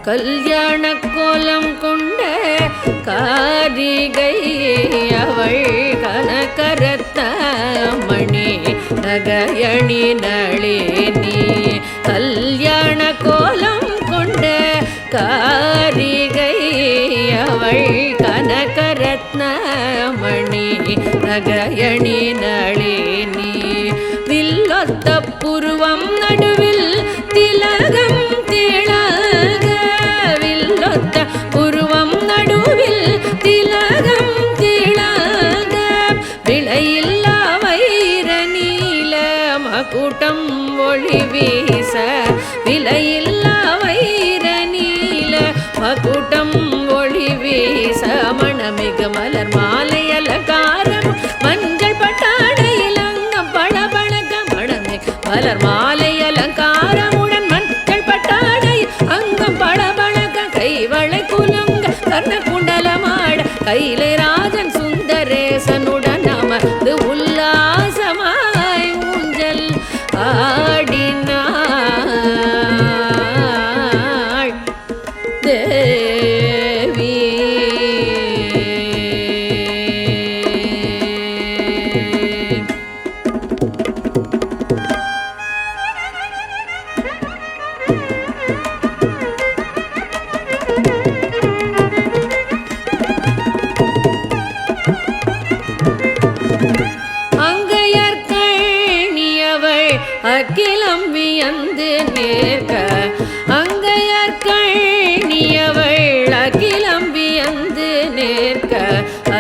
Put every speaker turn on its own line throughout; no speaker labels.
கல்யாண கோலம் கொண்ட காரிகை அவள் கனகரத்த மணி நகையணி நளினி. கல்யாண கோலம் கொண்ட காரிகை அவள் கனகரத்ன மணி நகையணி நளினி. வில்லொத்த புருவம் நடுவில் திலகம் திலக. வில்லொத்த புருவம் நடுவில் திலகம் திலக. விளையில்லா வைர நீல மகுடம் ஒளி வீச. விலையில்லா வைர நீல மகுடம் ஒளி வீச. மணமிகு மலர் மாலை அலங்காரம் மஞ்சள் பட்டாடையில் அங்கம் பளபளக்க. மணமிகு மலர் மாலை அலங்காரமுடன் மஞ்சள் பட்டாடை அங்கம் பளபளக்க. கைவளை குலுங்க கர்ண குண்டலமாட கைலை ராஜன் சுந்தரேசனுடன் அமர்ந்து உல்லாசமாய் ஊஞ்சல் ஆடினாள் தேவி. அகிலம் வியந்து நேர்க. அங்கையற்கணியவள் அகிலம் வியந்து நேர்க.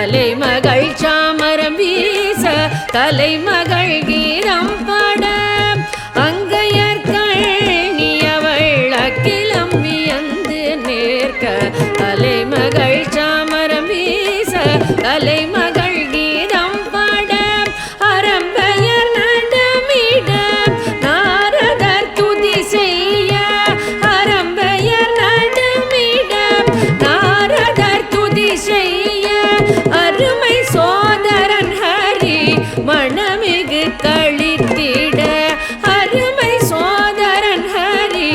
அலைமகள் சாமரம் வீச கலைமகள் கீரம் பாட. அங்கையற்கணியவள் அகிலம் வியந்து நேர்க. அலைமகள் சாமரம் வீச கலைமகள் கீரம் பாட. அரம்பையர் நடமிட நாரதர் துதி செய்ய. அரம்பையர் நடமிட நாரதர் துதி செய்ய. அருமை சோதரன் ஹரி மணமிகு களித்திட. அருமை சோதரன் ஹரி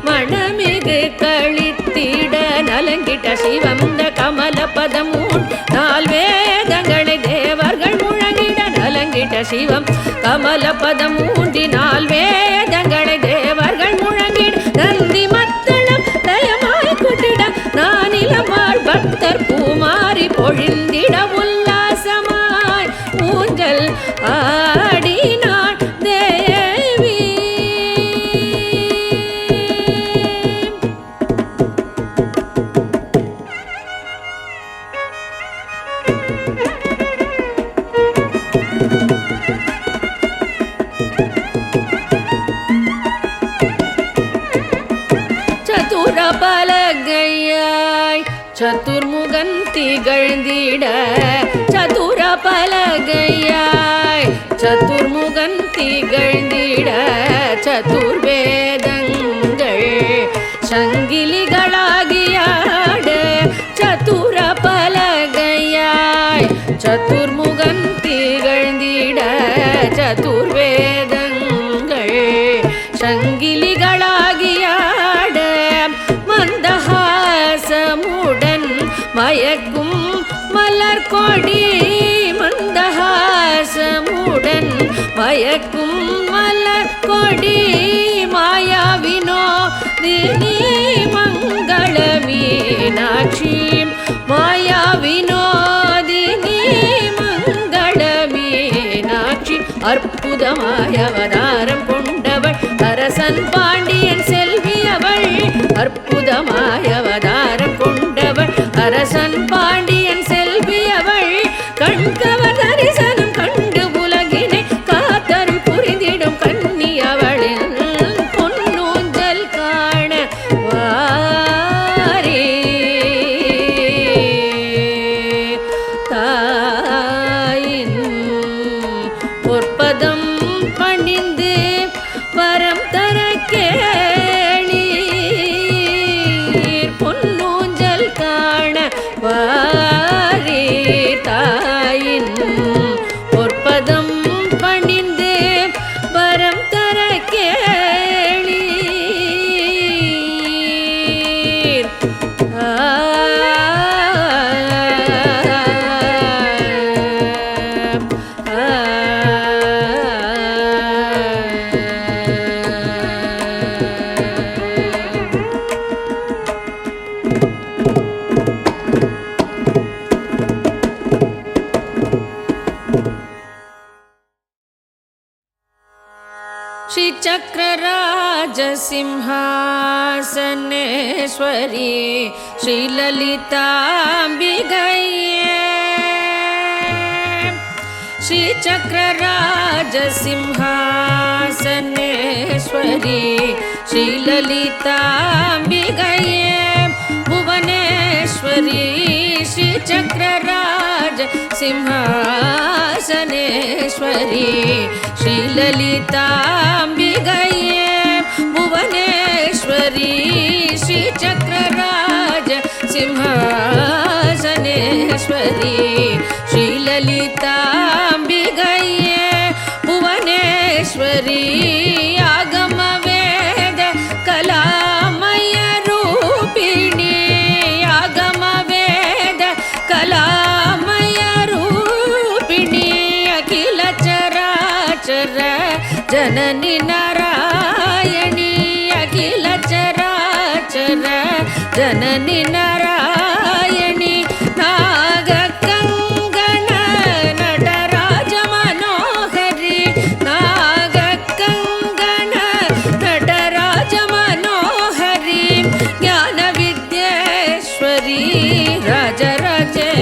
மணமிகு களித்திட. நலங்கிட்ட சிவந்த கமல பதமூன் நால் வேதங்களை தேவர்கள் முழங்கிட. நலங்கிட்ட சிவம் கமல பதம் ஊன்றினால் வேதங்களை தேவர்கள் முழங்கிட. நந்தி மத்தளம் லயமாய் குட்டிட. நானிலமாள் பக்தர் பூமாரி பொழிந்திட. உல்லாசமாய் ஊஞ்சல் ஆடினாள் தேவி. சதுர பலகையாய் சதுர்முகன் திகழ்ந்திட. சதுர பலகையாய் சதுர்முகன் திகழ்ந்திட. சதுர்வேதங்கள் சங்கிலிகளாகியாட. சதுர பலகையாய் சதுர்முகன் திகழ்ந்திட. சதுர்வேதங்கள் சங்கிலிகளாகியாட. மந்தஹாசமுடன் மயக்கும் மலர் கொடி. மந்தஹாசமுடன் மயக்கும் மலர் கொடி. மாயாவினோதினி மங்கள மீனாட்சி. மாயாவினோதினி மங்கள மீனாட்சி. அற்புதமாய அவதாரம் கொண்டவள் அரசன் பாண்டியன் செல்வி அவள். அற்புதமாய அவதாரம் கொண்டவள் அரசன் பாண்டியன் செல்வி அவள். கண்கவர் தரிசனம் கண்டு உலகினை காத்தருள் புரிந்திடும் கன்னி அவளின் பொன்னூஞ்சல் காண வாரே. தாயின் பொற்பதம் பணிந்து வரம் தர கேளீர். பொன் श्रीचक्रराजसिंहासनेश्वरी श्रीललिताम्बिकये श्रीचक्रराजसिंहासनेश्वरी श्रीललिताम्बिकये भुवनेश्वरी श्रीचक्रराजसिंहासनेश्वरी श्रीललिताम्बिकये भुवनेश्वरी श्रीचक्रराजसिंहासनेश्वरी श्रीललिताम्बिकये भुवनेश्वरी आगमवेद कलामय रूपिणी आगमवेद कलामय रूपिणी अखिल चराचर जननी नारायणी अखिल चराचर जननी नारायणी नागकङ्गण नटराज मनोहरी नागकङ्गण नटराज मनोहरी ज्ञानविद्येश्वरी राजराजेश्वरी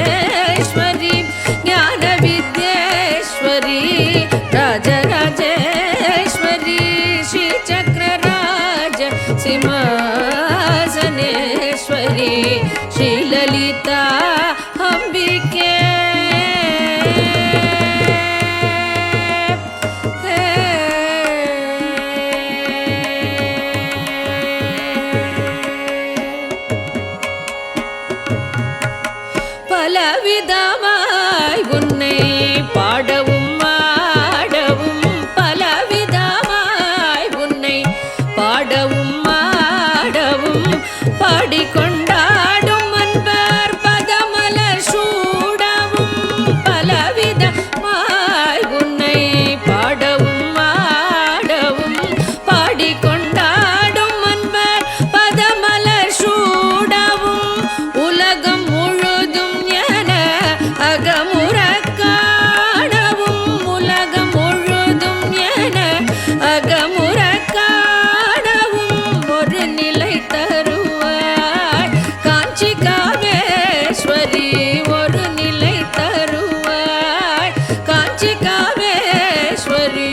ज्ञानविद्येश्वरी राजराजेश्वरी श्रीचक्रराज सिंहासनेश्वरी श्रीललिता अम्बिके பலவிதமாய் உன்னை பாடவும் ஆடவும் பலவிதமாய் உன்னை பாடவும் ஆடவும் பாடிக்கொண்டாடும் அன்பர் பதமலர் சூடவும் பலவிதமாய் உன்னை பாடவும் ஆடவும் பாடிக்கொண்டாடும் அன்பர் பதமலர் சூடவும் உலகம் முழுதும் என அகமுற காணவும் உலகம் முழுதும் என அகமுற காணவும் ஒரு நிலை தருவாய் காஞ்சி காமேஸ்வரி ஒரு நிலை தருவாய் காஞ்சி காமேஸ்வரி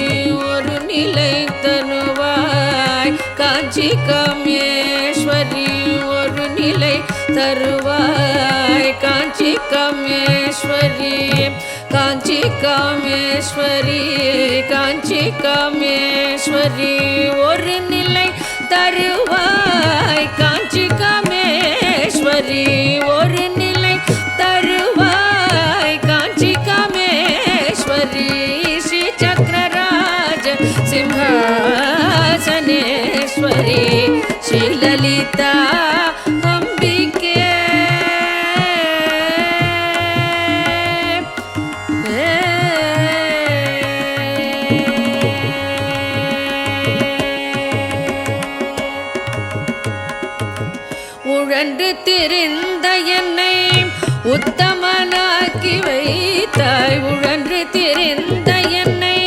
ஒரு நிலை தருவாய் காஞ்சி காமேஸ்வரி ஒரு நிலை தருவாய் காஞ்சி காமேஸ்வரி காஞ்சி காமேஸ்வரி காஞ்சி காமேஸ்வரி ஒரு நிலை தருவாய் காஞ்சி காமேஸ்வரி ஒரு நிலை தருவாய் காஞ்சி காமேஸ்வரி ஸ்ரீ சக்கரராஜ சிம்ஹாசனேஸ்வரி ஸ்ரீலலிதா அம்பிகே உழன்று திரிந்த என்னை உத்தமனாக்கி வைத்தாய் உழன்று திரிந்த என்னை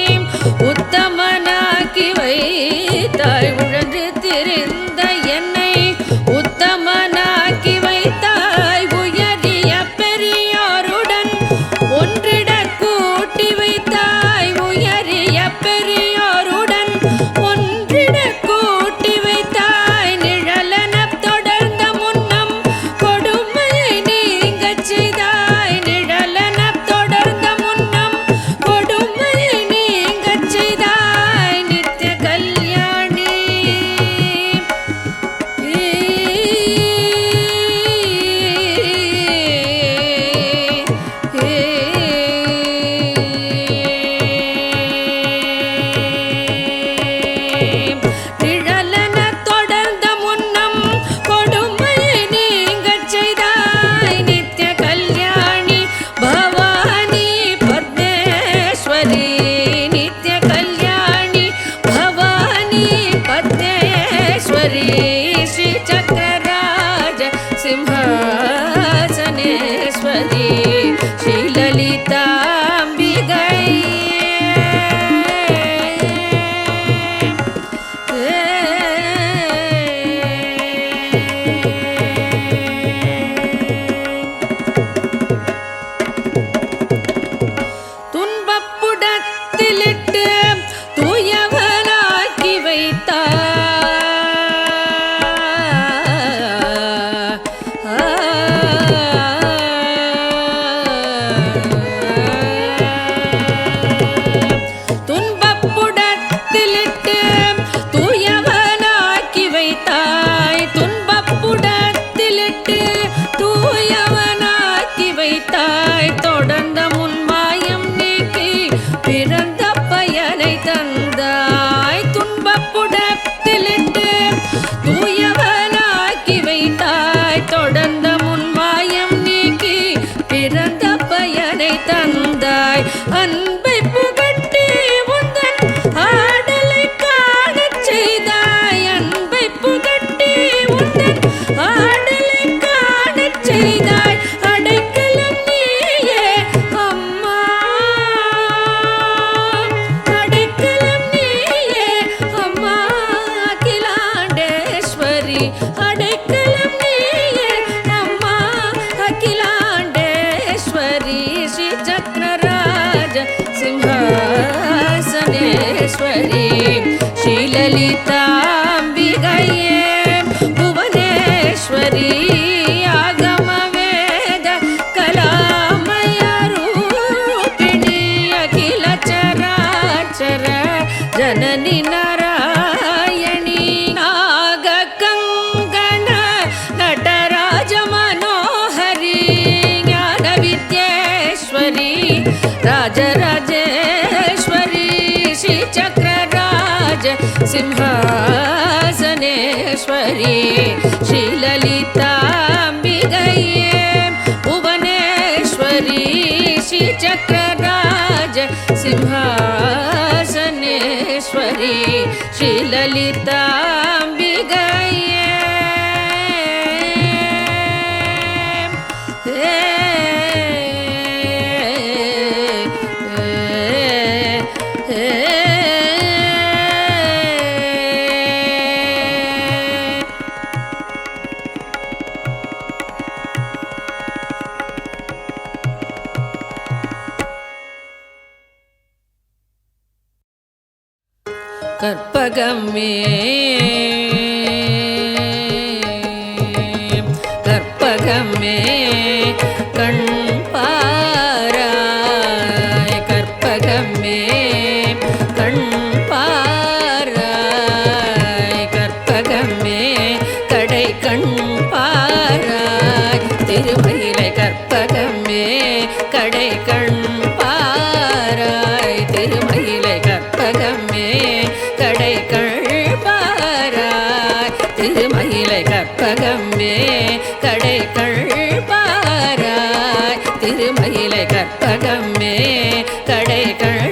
உத்தமனாக்கி வைத்தாய் உழன்று திரிந்த என்னை உத்தமனாக்கி வைத்தாய் உயரிய பெரியோருடன் ஒன்றிட கூட்டி வைத்தாய் உயரிய பெரியோருடன் ஒன்றிட கூட்டி வைத்தாய் நிழலன தொடர்ந்த முன்னம் கொடுமையை நீங்கச் செய்தாய் நிழலன தொடர்ந்த முன்னம் கொடுமை ராஜராஜேஸ்வரி ஸ்ரீ சக்கரராஜ சிம்ஹாசனேஸ்வரி ஸ்ரீலலிதாம்பிகையே புவனேஸ்வரி ஸ்ரீ சக்கரராஜ சிம்ஹாசனேஸ்வரி ஸ்ரீலலிதாம்பிகையே கற்பகமே கற்பகமே கண் பாராய் கற்பகமே கண் பாராய் கற்பகமே கடை கண் பாராய் திருமயிலை கற்பகமே கடை கண் பாராய் திருமயிலை கற்பகமே கடை கண் பாராய் திருமயிலை கற்பகமே கடை கண் பாராய் திருமயிலை கற்பகமே கடை கண்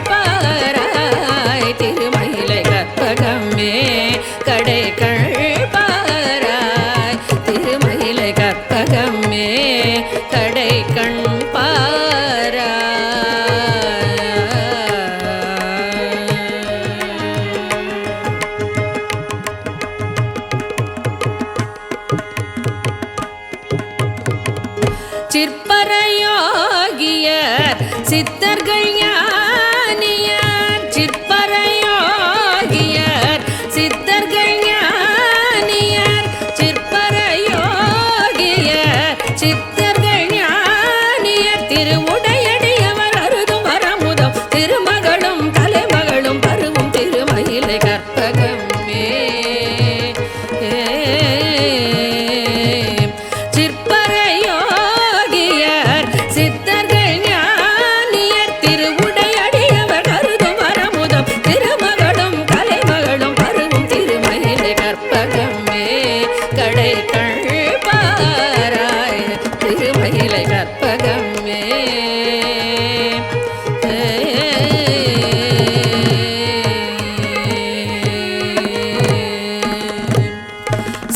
பாராய் திருமயிலை கற்பகமே கடை கண் பாராய் திருமயிலை கற்பகமே கடை கண் சிற்பரயோகியர் சித்தர்கள் ஞானியர் சிற்பரயோகியர் சித்தர்கள் ஞானியர் சிற்பரயோகியர் சித்தர்கள் ஞானியர் திருவுடையடியவர் அருதும் வரமுதம் திருமகளும் தலைமகளும் பருவும் திருமயிலை கற்பகமே சித்தர்கள் ஞானியர் திருவுடையடியவர் கருதும் வரமுதம் திருமகளும் கலைமகளும் பருவும் திருமயிலை கற்பகமே கடை கண் பாராய் திருமயிலை கற்பகமே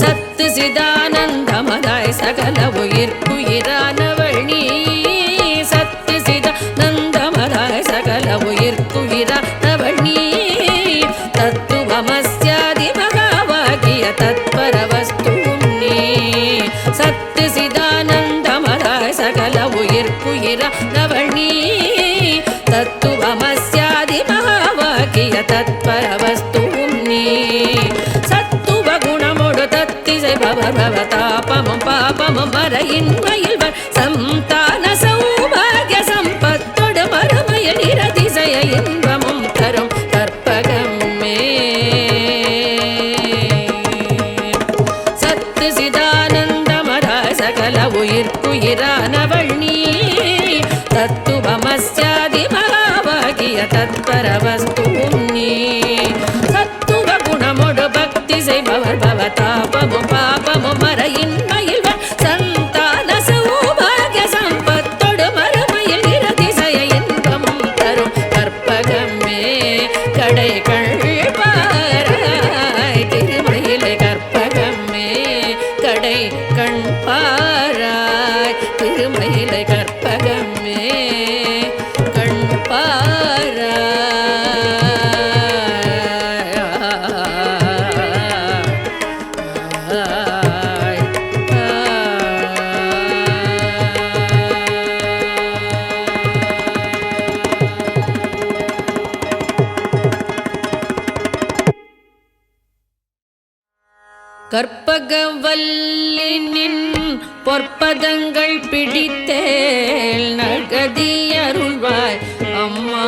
சத்து சிதானந்தமதாய் சகல உயிர்க்குயிரானவள் நீ சத்து சிதானந்தமதாய் சகல உயிர்க்குயிரானவள் நீ தத்துவமஸ்யாதி மகாவாகிய தத்பரவஸ்துவும் நீ சத்து சிதானந்தமதாய் சகல உயிர்க்குயிரானவள் நீ தத்துவமஸ்யாதி மகாவாகிய தத்பரவஸ்துவும் நீ சத்துவ குணமோடு தத்திசை பவதாபமும் பாபமும் மறையின்மையில் சந்தான சௌபாகிய சம்பத்தோடு மறுமையில் நிரதிசய இன்பமும் தரும் கற்பகமே சத்து சிதானந்தமதாய் சகல உயிர்க்குயிரானவள் நீ தத்துவமஸ்யாதி மகாவாகிய தத்பரவஸ்துவும் நீ சத்துவ குணமோடு பக்தி செய்பவர் பவதாபமும் பாபமும் மறையின்மையில் சந்தான சௌபாகிய சம்பத்தோடு மறுமையில் நிரதிசய இன்பமும் தரும் கற்பகமே கடை கண் பாராய் திருமயிலை கற்பகமே கடை கண் பாராய் திருமயிலை கற்பகமே கண் பாராய் கற்பகவல்லினின் பொற்பதங்கள் பிடித்தேல் நகதி அருள்வாய் அம்மா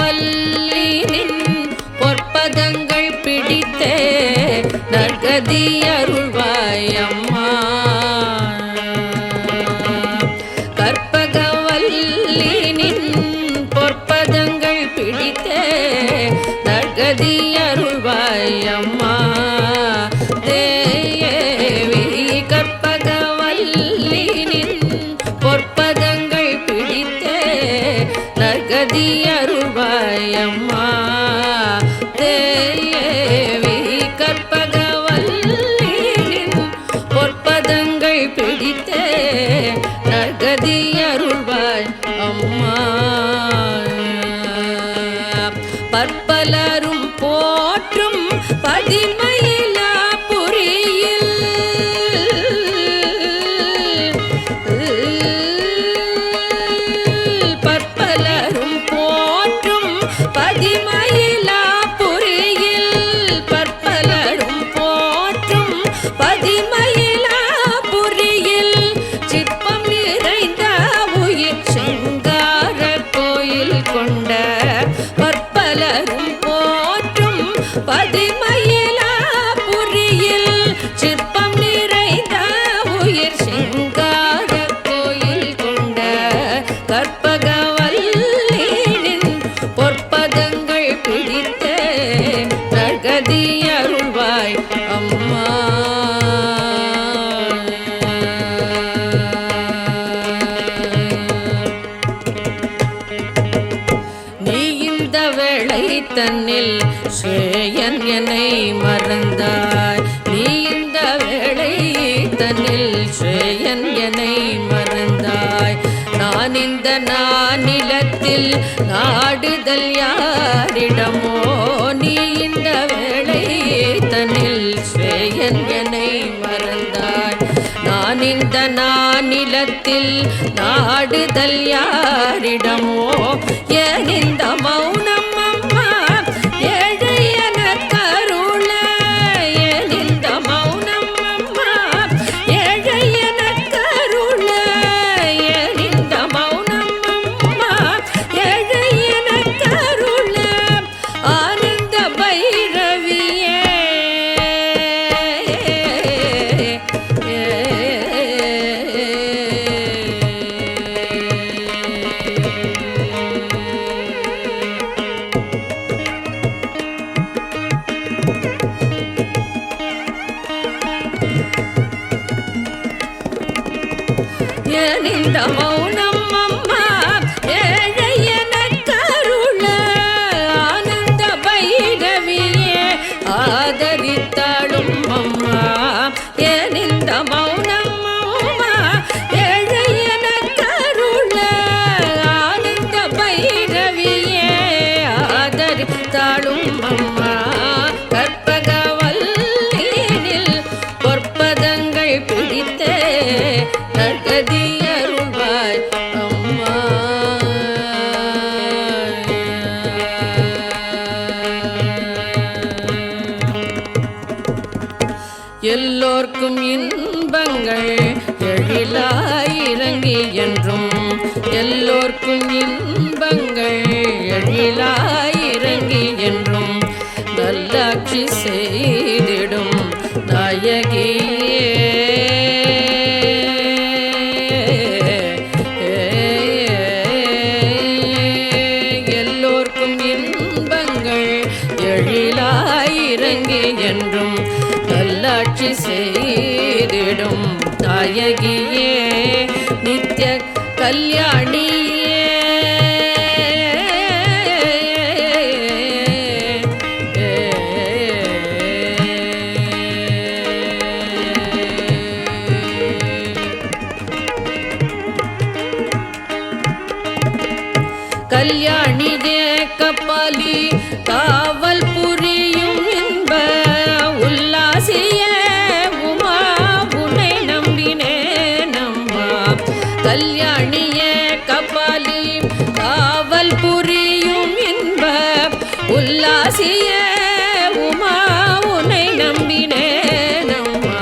கற்பகவல்லினின் பொற்பதங்கள் பிடித்தே நகதி அருள்வாய் அம்மா நற்கதியருள்வாய் அம்மா தேவி கற்பகவல்லினின் பொற்பதங்கள் பிடித்தே நற்கதியருள்வாய் அம்மா தேவி கற்பகவல்லினின் பொற்பதங்கள் பிடித்தே நற்கதியருள்வாய் அம்மா பற்பலரும் போற்றும் பதிமயிலா புரியில் பற்பலரும் போற்றும் பதிமயிலா புரியில் பற்பலரும் போற்றும் பதிமயிலா புரியில் சிற்பம் நிறைந்த உயிர் செங்கார கோயில் கொண்ட பற்பலரும் போற்றும் பதிமயிலா புரியில் சிற்பம் நிறைந்த உயிர் செங்கார கோயில் கொண்ட கற்பகவல்லினின் பொற்பதங்கள் பிடித்தே நற்கதியருள்வாய் அம்மா தன்னில் சேயன் என்னை மறந்தாய் நீ இந்த வேளை தன்னில் சேயன் என்னை மறந்தாய் நான் இந்த நானிலத்தில் நாடுதல் யாரிடமோ நீ இந்த வேளை தன்னில் சேயன் என்னை மறந்தாய் நான் இந்த நானிலத்தில் நாடுதல் யாரிடமோ ஏன் இந்த மௌனம் இந்த மௌனம் அம்மா ஏழை எனக்கருள ஆனந்த பைரவியே ஆதரித்தாடும் அம்மா ஏன் இந்த மௌனம் அம்மா ஏழை எனக்கருள ஆனந்த பைரவியே ஆதரித்தாடும் அம்மா கற்பகவல்லினில் பொற்பதங்கள் பிடித்தே நற்கதியருள்வாய் அம்மா எல்லோர்க்கும் இன்பங்கள் எழிலாயிரங்கி என்றும் எல்லோர்க்கும் இன்பங்கள் எழிலாயிரங்கி என்றும் நல்லாட்சி செய்திடும் நாயகியே என்றும் நல்லாட்சி செய்திடும் நாயகியே நித்திய கல்யாணியே கல்யாணியே கபாலி காவல் புரியும் இன்ப உல்லாசியே உமா உன்னை நம்பினேன் அம்மா கல்யாணியே கபாலி காவல் புரியும் இன்ப உல்லாசியே உமா உன்னை நம்பினேன் அம்மா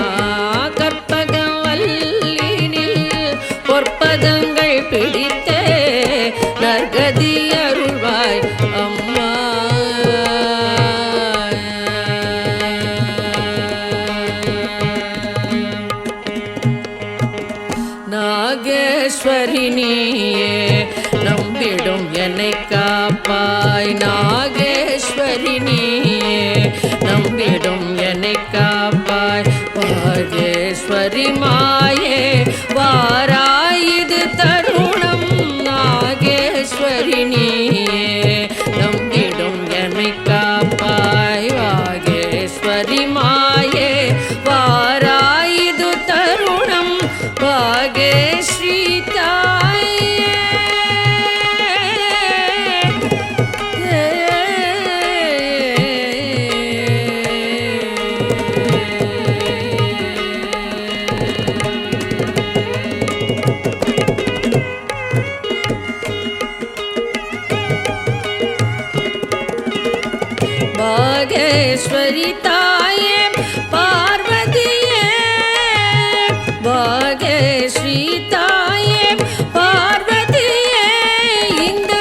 கற்பகவல்லினில் பொற்பதங்கள் பிடித்தே நற்கதியருள்வாய் அம்மா நாகேஸ்வரினியே நம்பிடும் என்னை காப்பாய் நாகேஸ்வரினியே நம்பிடும் என்னை காப்பாய் வாகேஸ்வரி மாயே வாராயிது தருணம் நாகேஸ்வரி நீயே நம்பிடும் என்னை காப்பாய் வாகேஸ்வரி மாயே வாராயிது தருணம் வாகேஸ்வரி பாகேஸ்வரி தாயே பார்வதியே பாகேஸ்வரி தாயே பார்வதியே இந்த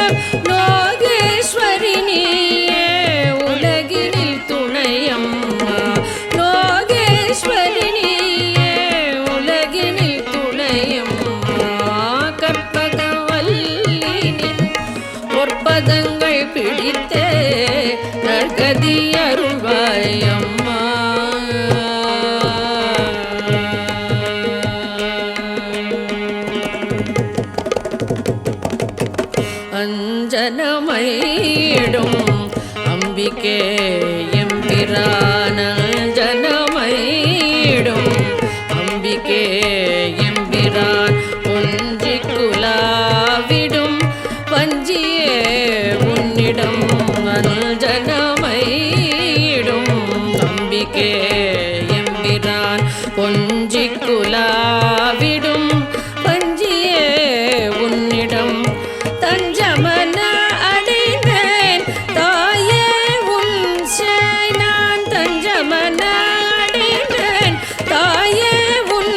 லோகேஸ்வரி நீயே உலகினில் துணையம்மா லோகேஸ்வரி நீயே உலகினில் துணையம்மா கற்பகவல்லினின் பொற்பதங்கள் பிடித்தே நற்கதி அருள்வாய் அம்மா அஞ்சனமையிடும் அம்பிகே எம்பிரான் அஞ்சனமையிடும் அம்பிகே எம்பிரான் ஒன்றி குலாவிடும் வஞ்சியே உன்னிடம் அஞ்சனமையிடும் அம்பிகே எம்பிரான் கொஞ்சி குலாவிடும் வஞ்சியே உன்னிடம் தஞ்சமன அடைந்தேன் தாயே உன் நான் தஞ்சமன அடைந்தேன் தாயே உன்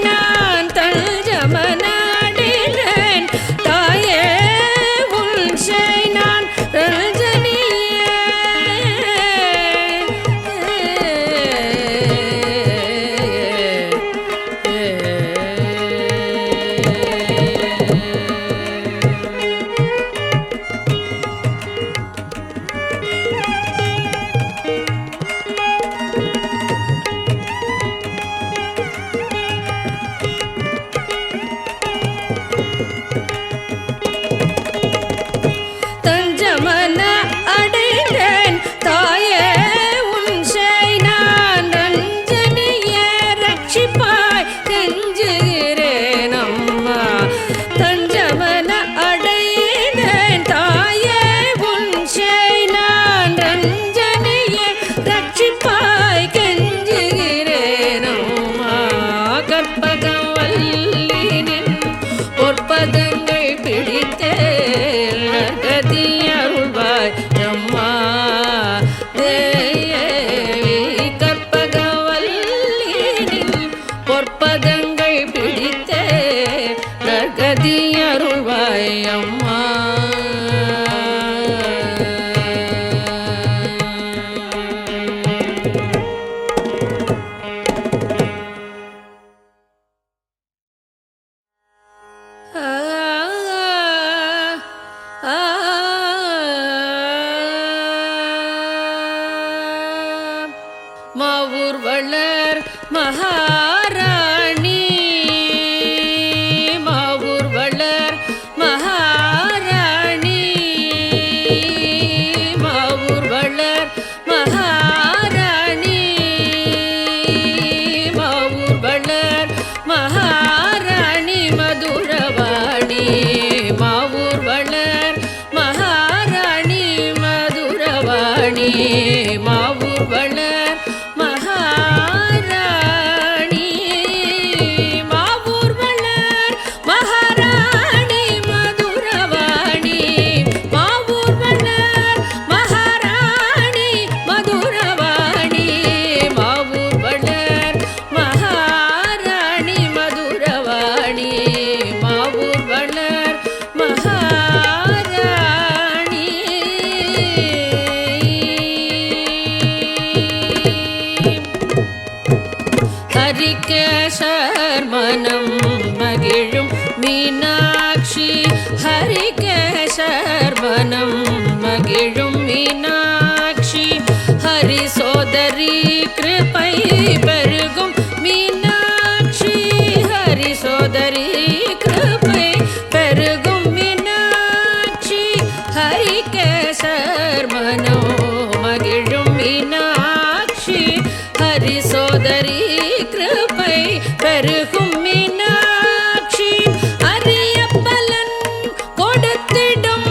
நான் தஞ்சமன அடைந்தேன் தாயே உன் நான் தஞ்சமன அடைந்தேன் தாயே உன் நான் ரஞ்சனியே ரட்சிப்பாய் கெஞ்சுகிறேன் அம்மா தஞ்சமன அடைந்தேன் தாயே உன் நான் ரஞ்சனியே ரட்சிப்பாய் கெஞ்சுகிறேன் அம்மா கற்பகவல்லினின் பொற்பதங்கள் பிடித்தே நற்கதி அருள்வாய் அம்மா தேவி கற்பகவல்லினின் பொற்பதங்கள் பிடித்தே நற்கதி அருள்வாய் அம்மா மாவூர் வளர் மகாராணி மாவூர் வளர் மகாராணி மாவூர் வளர் மகாராணி மாவூர் வளர் மகாராணி மதுரவாணி மாவூர் வளர் மகாராணி மதுரவாணி மாவூர் வளர் ஹரிகேசர் மனம் மகிழும் மீனாட்சி ஹரிகேசர் மனம் மகிழும் மீனாட்சி ஹரிசோத ஹரி கிருபை பெருகும் மீனாட்சி ஹரி சோதரி கிருபை பெருகும் மீனாட்சி ஹரி கேசர் மனோ மகிழும் மீனாட்சி ஹரி சோதரி கிருபை பெருகும் மீனாட்சி அரிய பலன் கொடுத்திடும்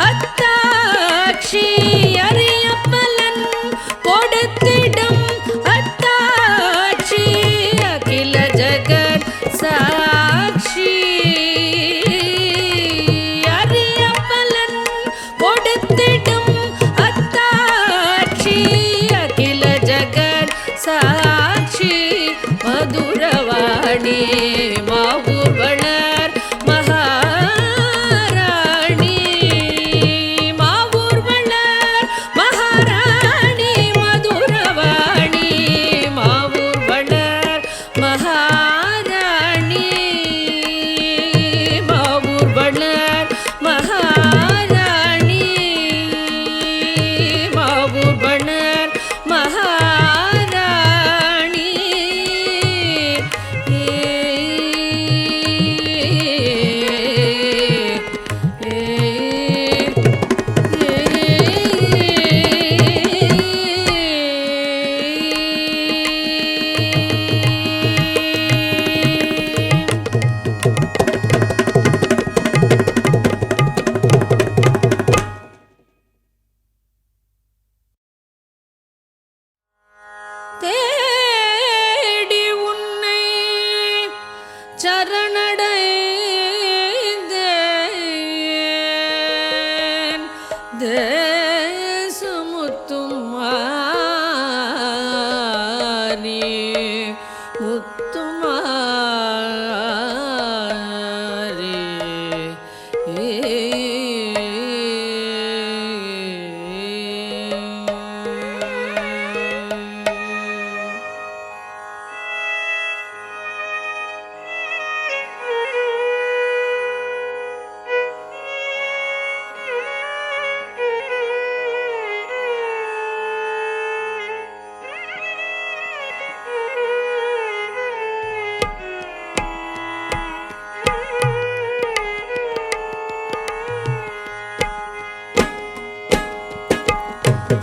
அத்தாட்சி அரிய பலன் கொடுத்திடும் அத்தாட்சி அகில ஜகத் சாட்சி அரிய பலன் கொடுத்திடும் அத்தாட்சி அகில ஜகத் சாட்சி மதுரவாணி மாவூர் வளர் மகாராணி மாவூர் வளர் மகாராணி மதுரவாணி மாவூர் வளர் மகாராணி மாவூர் வளர் மகாராணி மாவூர் வளர் மகாராணி தேடி உன்னை சரணடைந்தேன் தேசமுத்தும் மாறி முத்துமாரி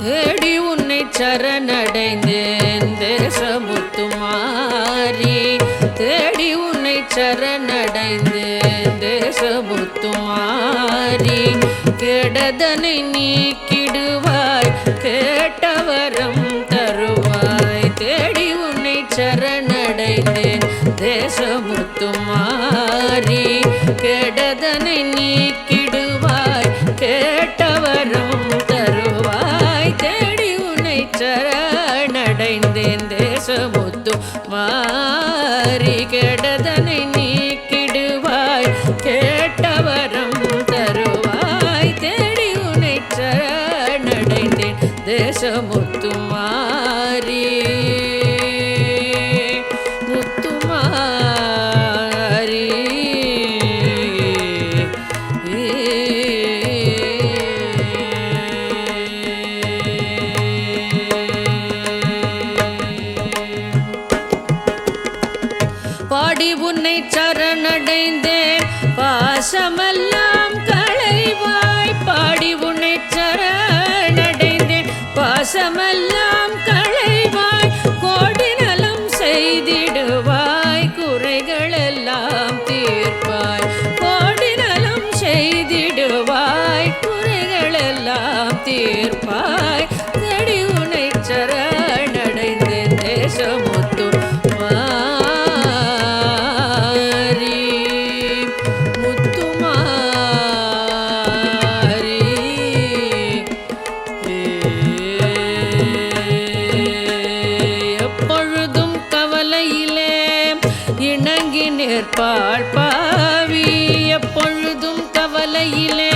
தேடி உன்னை சரணடைந்தேன் தேசமுத்துமாரி தேடி உன்னை சரணடைந்தேன் தேசமுத்துமாரி கெடதனை நீக்கிடுவாய் கேட்டவரம் தருவாய் தேடி உன்னை சரணடைந்தேன் தேசமுத்துமாரி கெடதனை நீக்கிடுவாய் கேட்டவரம் தருவாய் தேடி உன்னை சரணடைந்தேன் தேசமுத்து மாறி கெடதனை நீக்கிடுவாய் கேட்டவரம் தருவாய் தேடி உன்னை சரணடைந்தேன் தேசமுத்து மாறி முத்துமாரி பாடி உன்னை சரணடைந்தேன் பாசமெல்லாம் களைவாய் பாடி உன்னை சரணடைந்தேன் பாசமெல்லாம் களைவாய் கோடி நலம் செய்திடுவாய் குறைகளெல்லாம் தீர்ப்பாய் கோடி நலம் செய்திடுவாய் குறைகளெல்லாம் தீர்ப்பாய் தேடி உன்னை சரணடைந்தேன் தேசமுத்து மாறி முத்துமாரி எப்பொழுதும் கவலையிலே இணங்கி நிற்பாள் பாவி எப்பொழுதும் கவலையிலே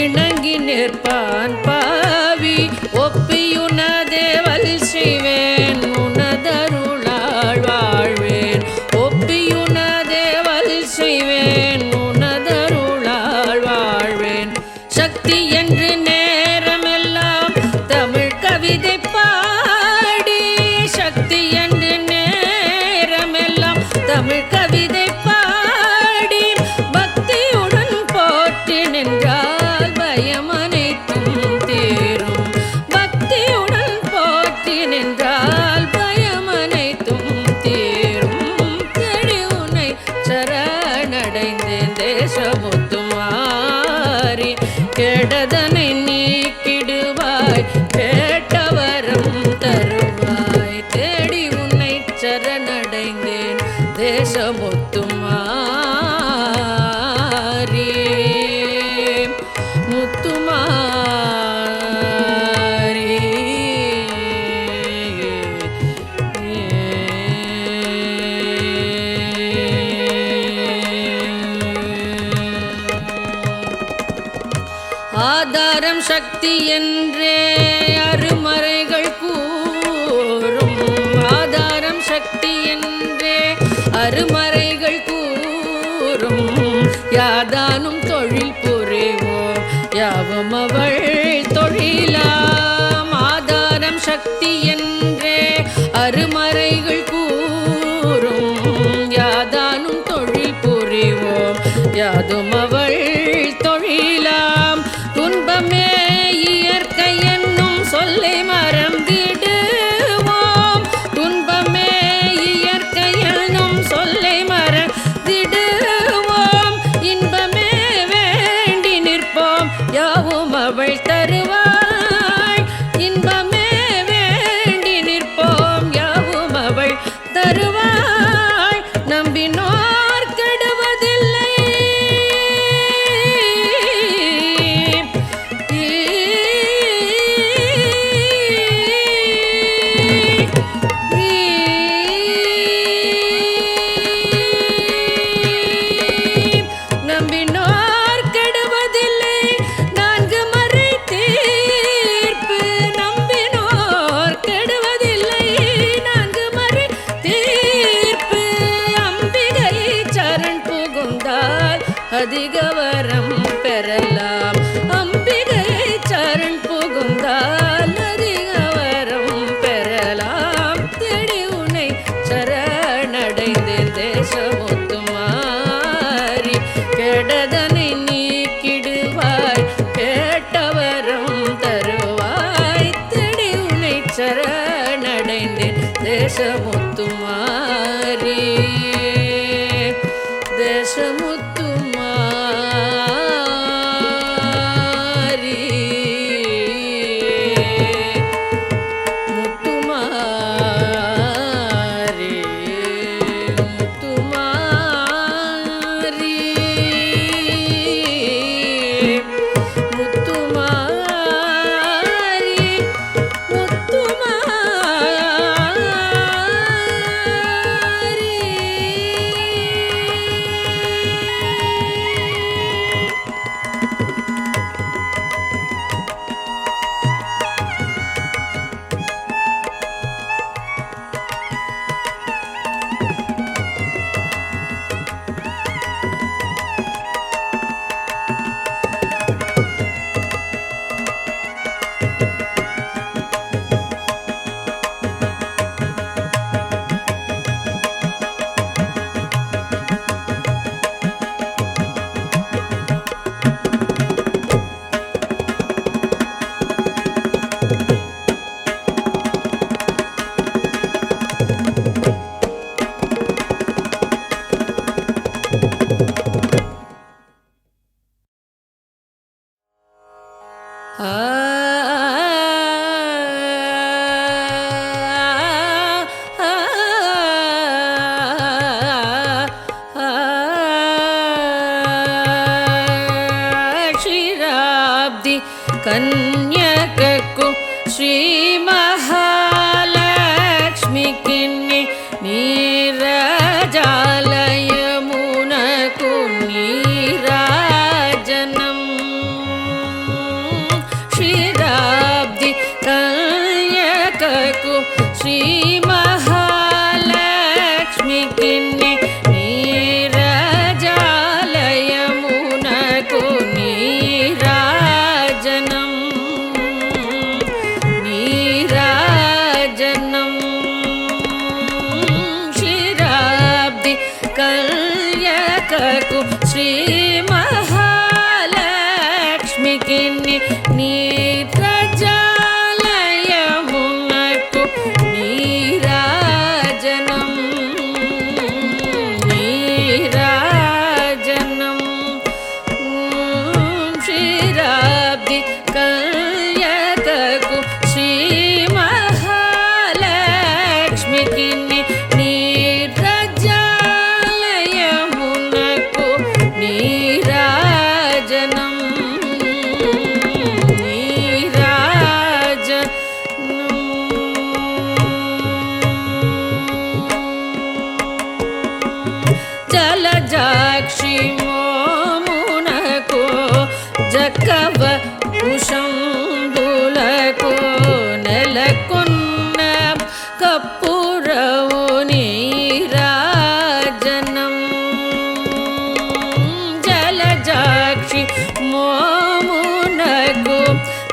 இணங்கி நிற்பான் பாவி ஒப்பியுனதேவல் செய்வேன் உனதருளாள் வாழ்வேன் ஒப்பியுனதேவல் செய்வேன் உனதருளாள் வாழ்வேன் சக்தி என்று நேரமெல்லாம் தமிழ் கவிதை பாடி என்றே அருமறைகள் கூறும் ஆதாரம் சக்தி என்றே அருமறைகள் கூறும் யாதானும் தொழில் புரிவோம் யாவும் அவள் தொழிலாம் ஆதாரம் சக்தி என்றே அருமறைகள் கூறும் யாதானும் தொழில் புரிவோம் யாதும் அவள் தொழிலாம் துன்பமே இயற்கை என்னும் சொல்லை மறந்திடுவோம் துன்பமே இயற்கை என்னும் சொல்லை மறந்திடுவோம் இன்பமே வேண்டி நிற்போம் யாவும் அவள் தருவாய் இன்பமே வேண்டி நிற்போம் யாவும் அவள் தருவாய் நம்பினோர் கெடுவதில்லை நம்பினோர் கெடுவதில்லை நான்கு மறை தீர்ப்பு நம்பினோர் கெடுவதில்லை நான்கு மறை தீர்ப்பு அம்பிகை சரண் புகுந்தால் அதிக வரம் பெறலாம் அம்பிகை சரண் புகுந்தால் அதிக வரம் பெறலாம் தேடி உன்னை சரணடைந்தேன் தேசமுத்துமாரி கெடதனை நீக்கிடுவாய் கேட்டவரம் தருவாய் தேடி உன்னை சரணடைந்தேன் தேசமுத்துமாரி தேசமுத்துமாரி முத்துமாரி முத்துமாரி முத்துமாரி ಕ್ಷೀರಾಬ್ಧಿ ಕನ್ಯಕಕ್ಕೂ ಶ್ರೀ ಮಹಾಲಕ್ಷ್ಮಿ ಕಿನ್ನಿ ನೀರಜಾಲಯಮುನಕು ನೀರಾಜನಂ ಕ್ಷೀರಾಬ್ಧಿ ಕನ್ಯಕಕ್ಕೂ ಶ್ರೀ ಮಹಾಲಕ್ಷ್ಮಿ ಕಿನ್ನಿ ನೀರಜಾಲಯಮುನಕು ನೀರಾಜನಂ ನೀರಾಜನಂ ಕ್ಷೀರಾಬ್ಧಿ ಕನ್ಯಕಕ್ಕೂ ಶ್ರೀ ಮಹಾಲಕ್ಷ್ಮಿ ಕಿನ್ನಿ ನೀರಜಾಲಯಮುನಕು ನೀರಾಜನಂ ನೀರಾಜನಂ ಕ್ಷೀರಾಬ್ಧಿ ಕನ್ಯಕಕ್ಕೂ ಶ್ರೀ ಮಹಾಲಕ್ಷ್ಮಿ ಕಿನ್ನಿ ನೀರಜಾಲಯಮುನಕು ನೀರಾಜನಂ ನೀರಾ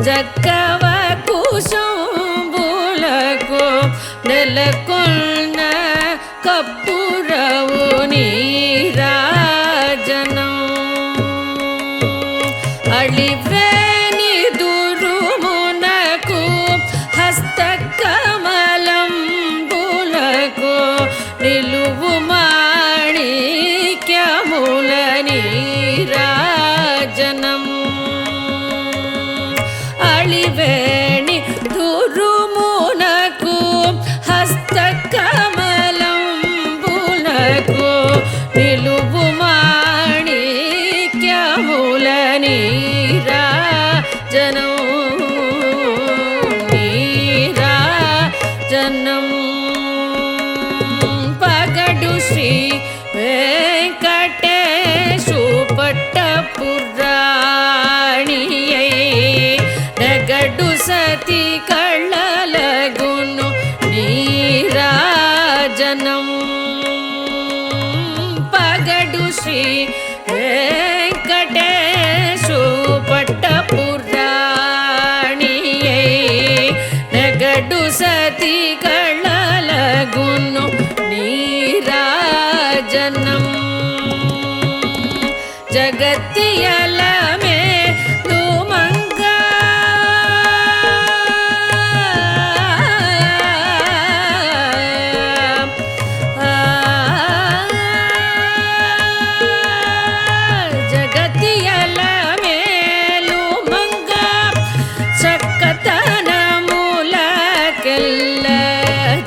జక్కవ కుశంబులకు నెలకొన్న కప్పురవు నీరాజనం అళివ్రేని దురుమునకు హస్తకమలంబులకు నిలువు మాణిక్యముల నీరాజనం అళివేణి దురుమునకు హస్తకమలంబులకు నిలువు మాణిక్యముల నీరాజనం నీరాజనం పగడు శ్రీ వెంకటేశు పట్టపురాణియై నగడు సతి కళ్ళలగును నీరాజనం పగడు శ్రీ వెంకటేశు పట్టపురాణియై నగడు సతి కళ్ళలగును నీరాజనం జగత్తియలమే తుమంగా జగత్తియలమేలుమంగా చక్కతనములకెల్ల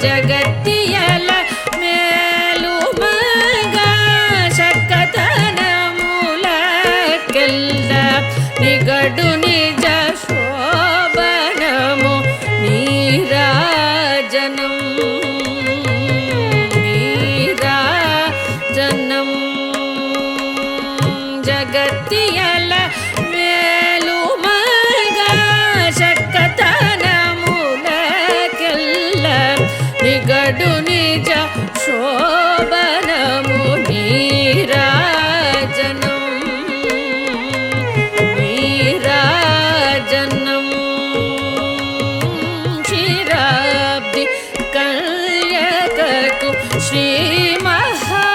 జగత్తియల మేలుమంగా చక్కతనములకెల్ల నిగడు నిజ శోభనము నీరాజనం నీరాజనం జగత్తియల మేలుమంగా చక్కతనములకెల్ల నిగడు నిజ శోభనము నీరాజనం నీరాజనం క్షీరాబ్ది కళ్యకకు శ్రీ మహాలక్ష్మికి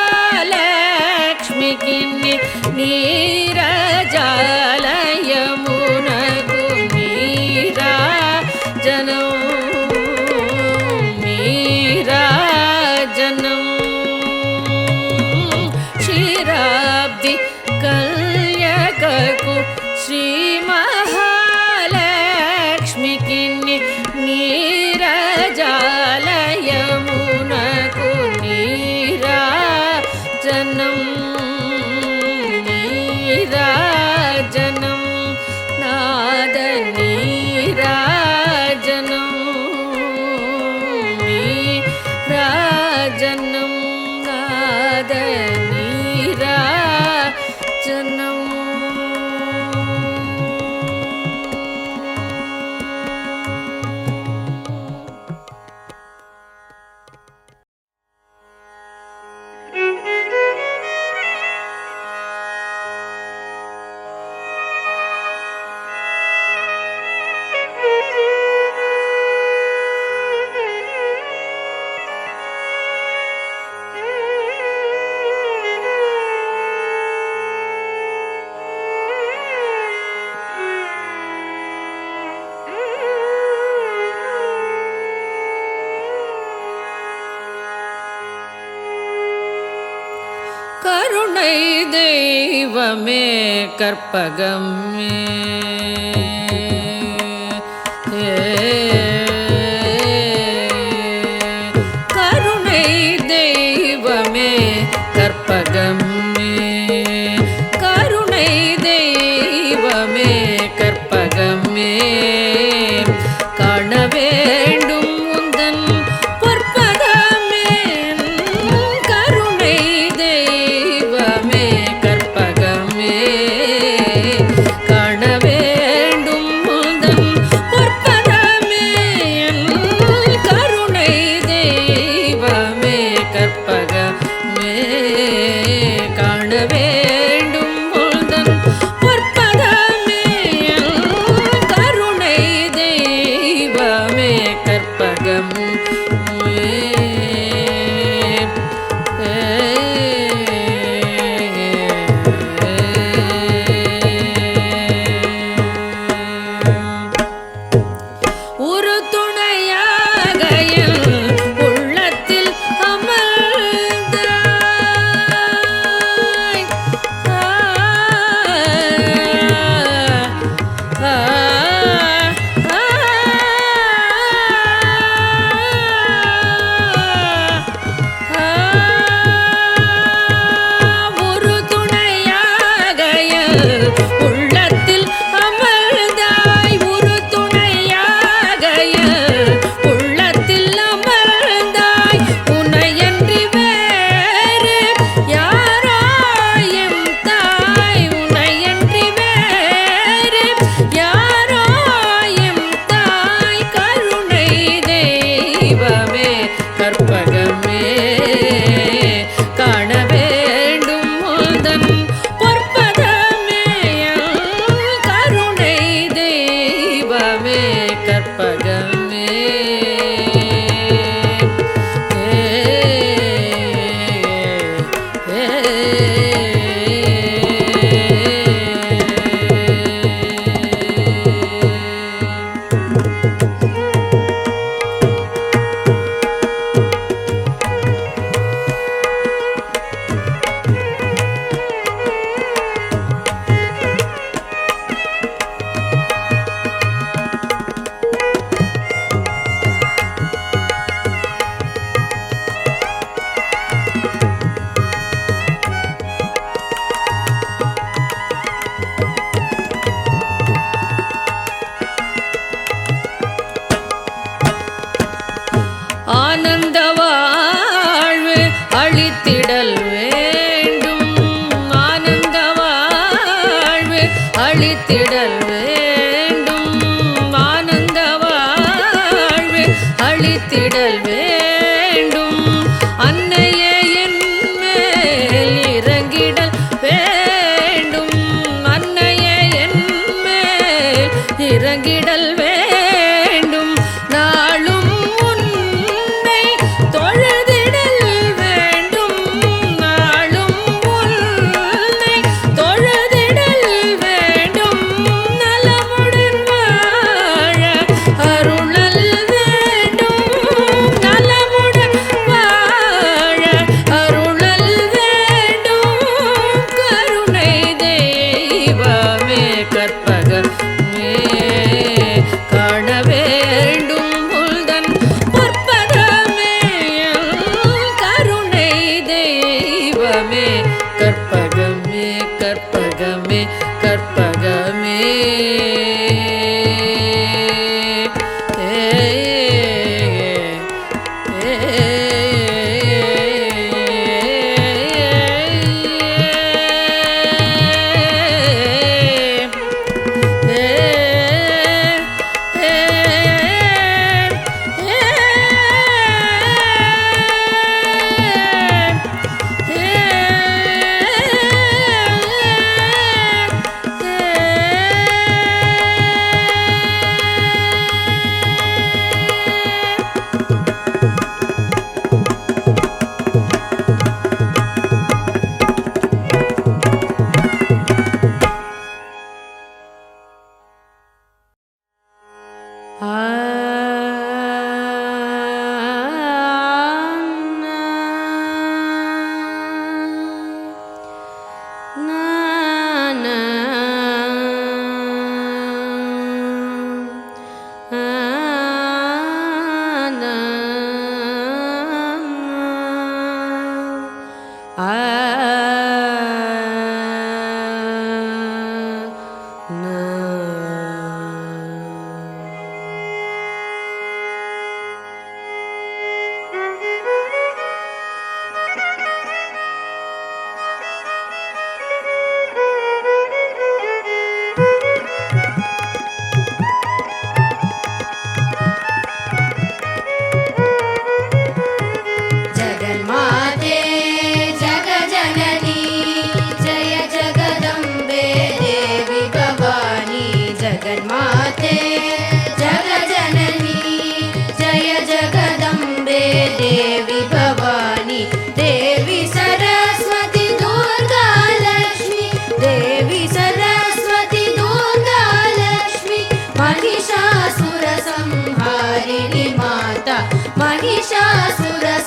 నీరజాలయమునకు నీరాజనం నీరాజనం క్షీరాబ్ది కళ్యకకు శ్రీ మహాలక్ష్మికి నీరజాలయమునకు నీరాజనం నీరాజనం నాద నీరాజనం నీరాజనం నాద నీరాజనం கருணை தெய்வமே கற்பகமே கருணை தெய்வமே கற்பகமே கருணை தெய்வமே கற்பகமே காண வேண்டும் உந்தன் பொற்பதமே கருணை தெய்வமே கற்பகமே காண வேண்டும் கற்பகமே ஆனந்த வாழ்வு அளித்திடல் வேண்டும் ஆனந்த வாழ்வு அளித்திடல் வேண்டும் ஆனந்த வாழ்வு அளித்திடல் வேண்டும் அன்னையே என் மேல் இறங்கிடல் வேண்டும் அன்னையே என் மேல் இறங்கிடல் வேண்டும் நாளும் கற்பகமே கற்பகமே கற்பகமே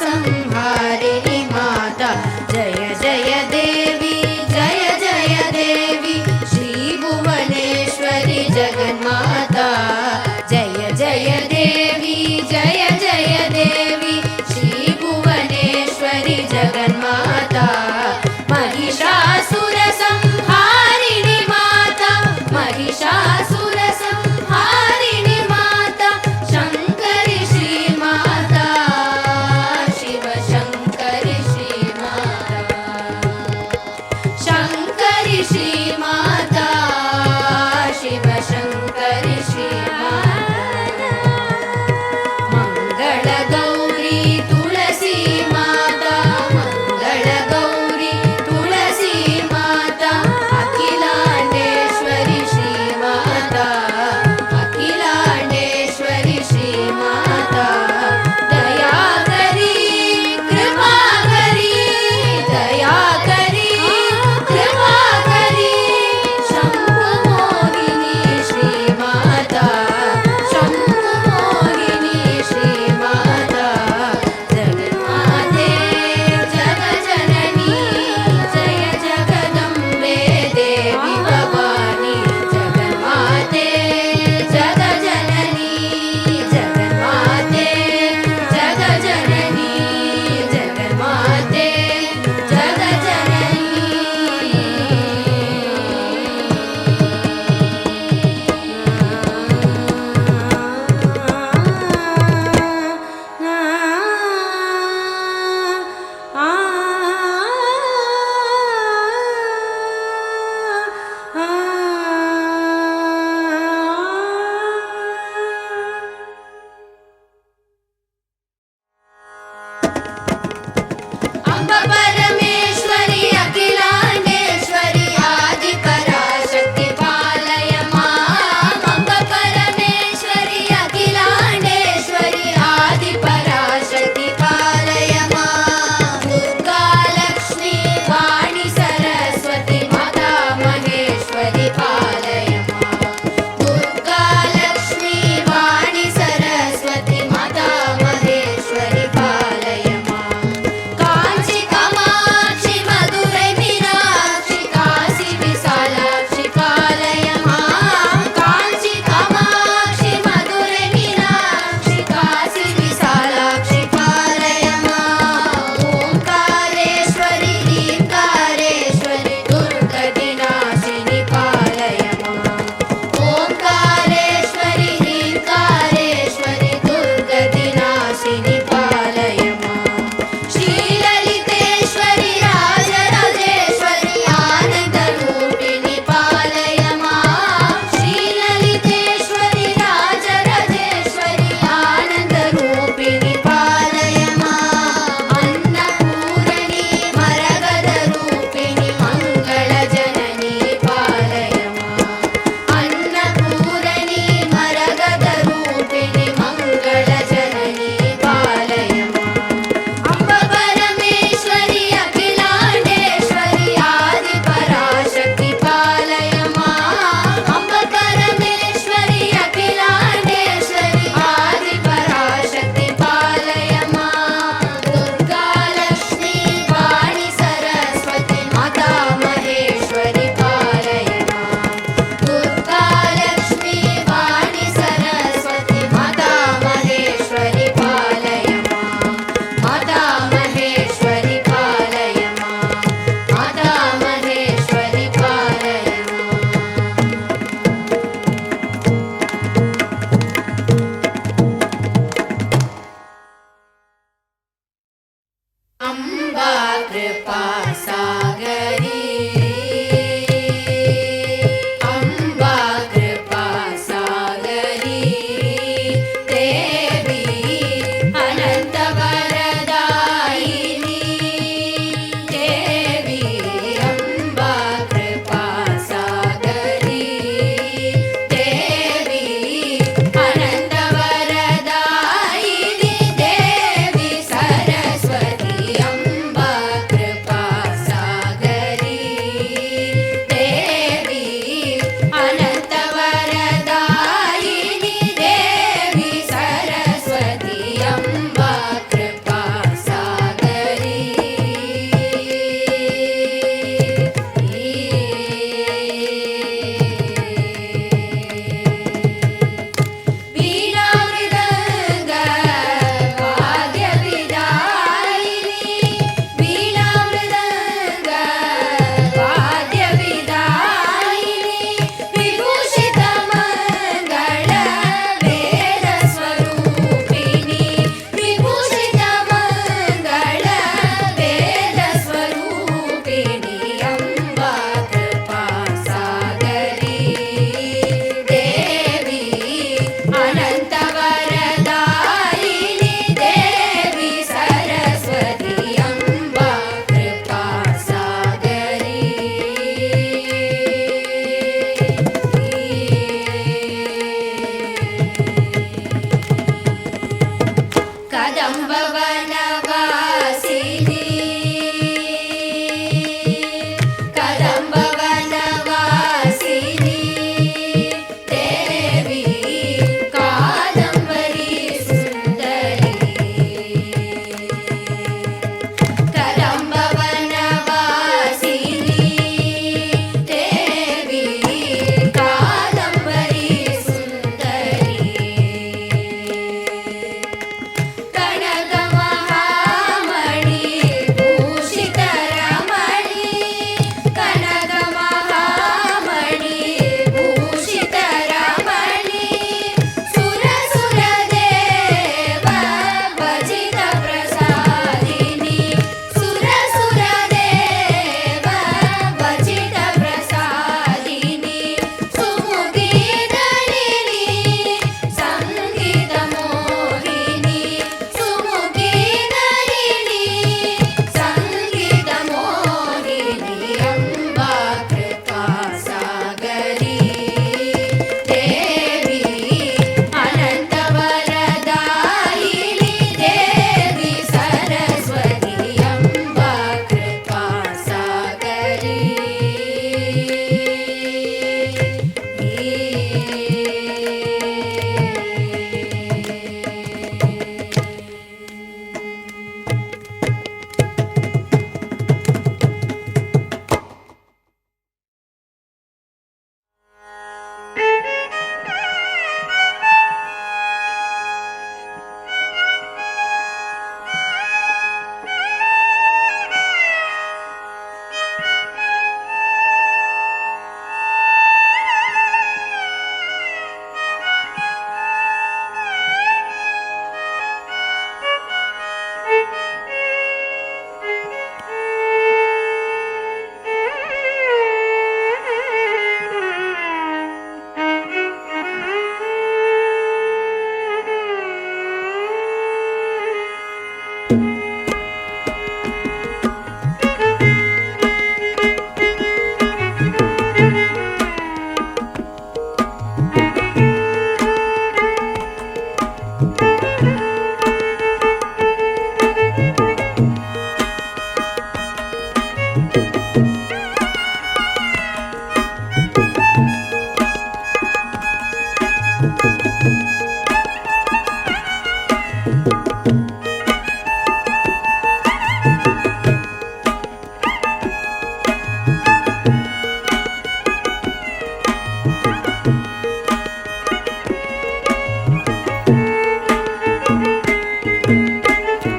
महिषासुरसंहारिणि माता जय जय देवी जय जय देवी श्रीभुवनेश्वरि जगन्माता जय जय देवी जय जय देवी श्रीभुवनेश्वरि जगन्माता महिषासुरसंहारिणि माता महिषासुरसंहारिणि माता शङ्करि श्रीमाता शिवशङ्करि श्रीमाता शङ्करि श्रीमाता शिवशङ्करि श्रीमाता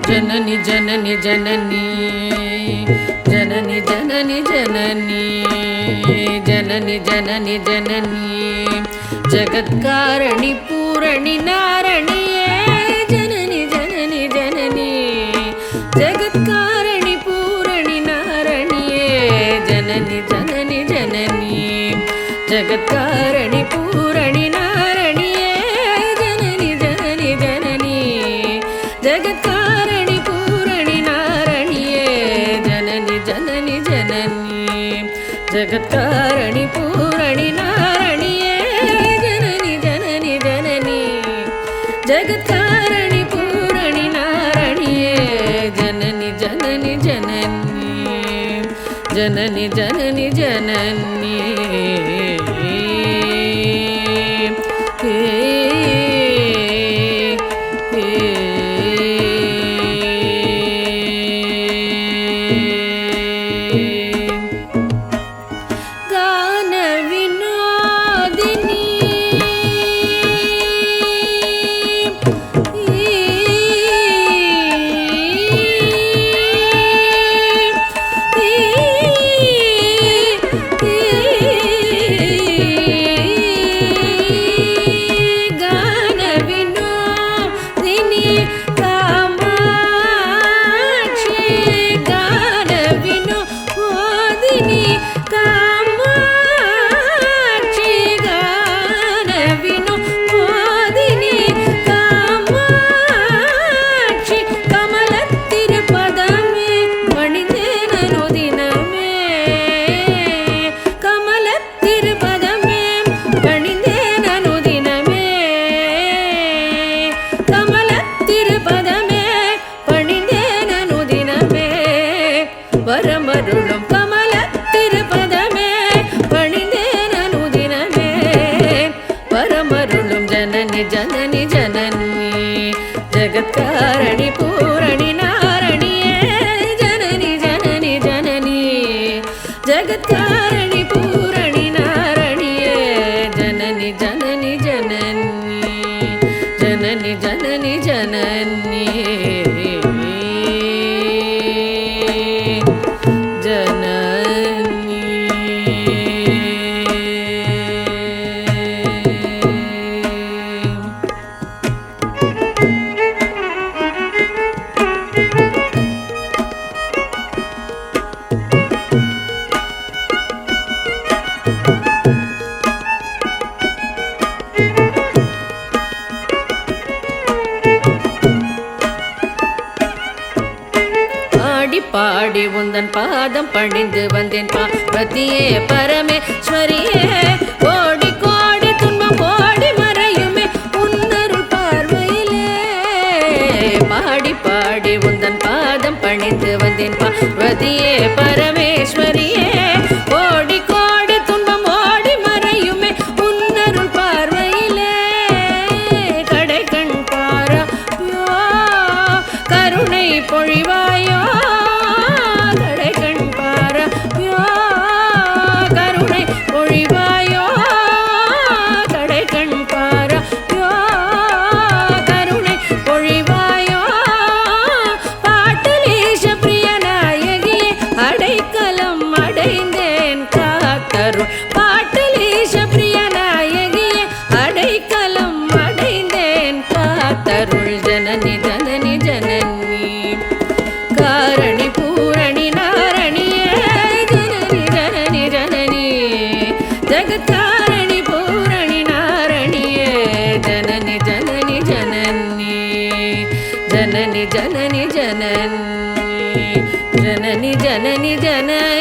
जननी जननी जननी जननी जननी जननी जननी जननी जननी जगत्कारणि पूरणि नारणिये जननी जननी जननी जगत्कारणि पूरणि नारणिये जननी जननी जननी जगत्कारणि पूरणि नारणिये जननी जननी जननी जगत्कारणि पूरणि नारणिये जननी जननी जननी जगत्कारणि पूरणि नारणिये जननी जननी जननी जगत्कारणि पूरणि नारणिये जननी जननी जननी जननी जननी जननी வரமருளும் கமலத்திருப்பதமே பணிந்தேன் அனுதினமே வரமருளும் ஜனனி ஜனனி ஜனனி ஜகத்காரணி பூரணி நாரணியே ஜனனி ஜனனி ஜனனி ஜகத்காரணி பூரணி நாரணியே ஜனனி ஜனனி ஜனனி ஜனனி ஜனனி ஜனனி பாடி உந்தன் பாதம் பணிந்து வந்தேன் பார்வதியே பரமேஸ்வரியே கோடி கோடி துன்பம் ஓடி மறையுமே உன்னருள் பார்வையிலே பாடி பாடி உந்தன் பாதம் பணிந்து வந்தேன் பார்வதியே பரமேஸ்வரியே கோடி கோடி துன்பம் ஓடி மறையுமே உன்னருள் பார்வையிலே கடை கண் பாராயோ கருணை பொழிவாயோ பாட்டலீஷ பிரியநாயகியே அடைக்கலம் அடைந்தேன் காத்தருள் ஜனனி ஜனனி ஜனனி காரணி பூரணி நாரணியே ஜனனி ஜனனி ஜனனி ஜகத்காரணி பூரணி நாரணியே ஜனனி ஜனனி ஜனனி ஜனனி ஜனனி ஜனனி ஜனனி ஜனனி ஜனனி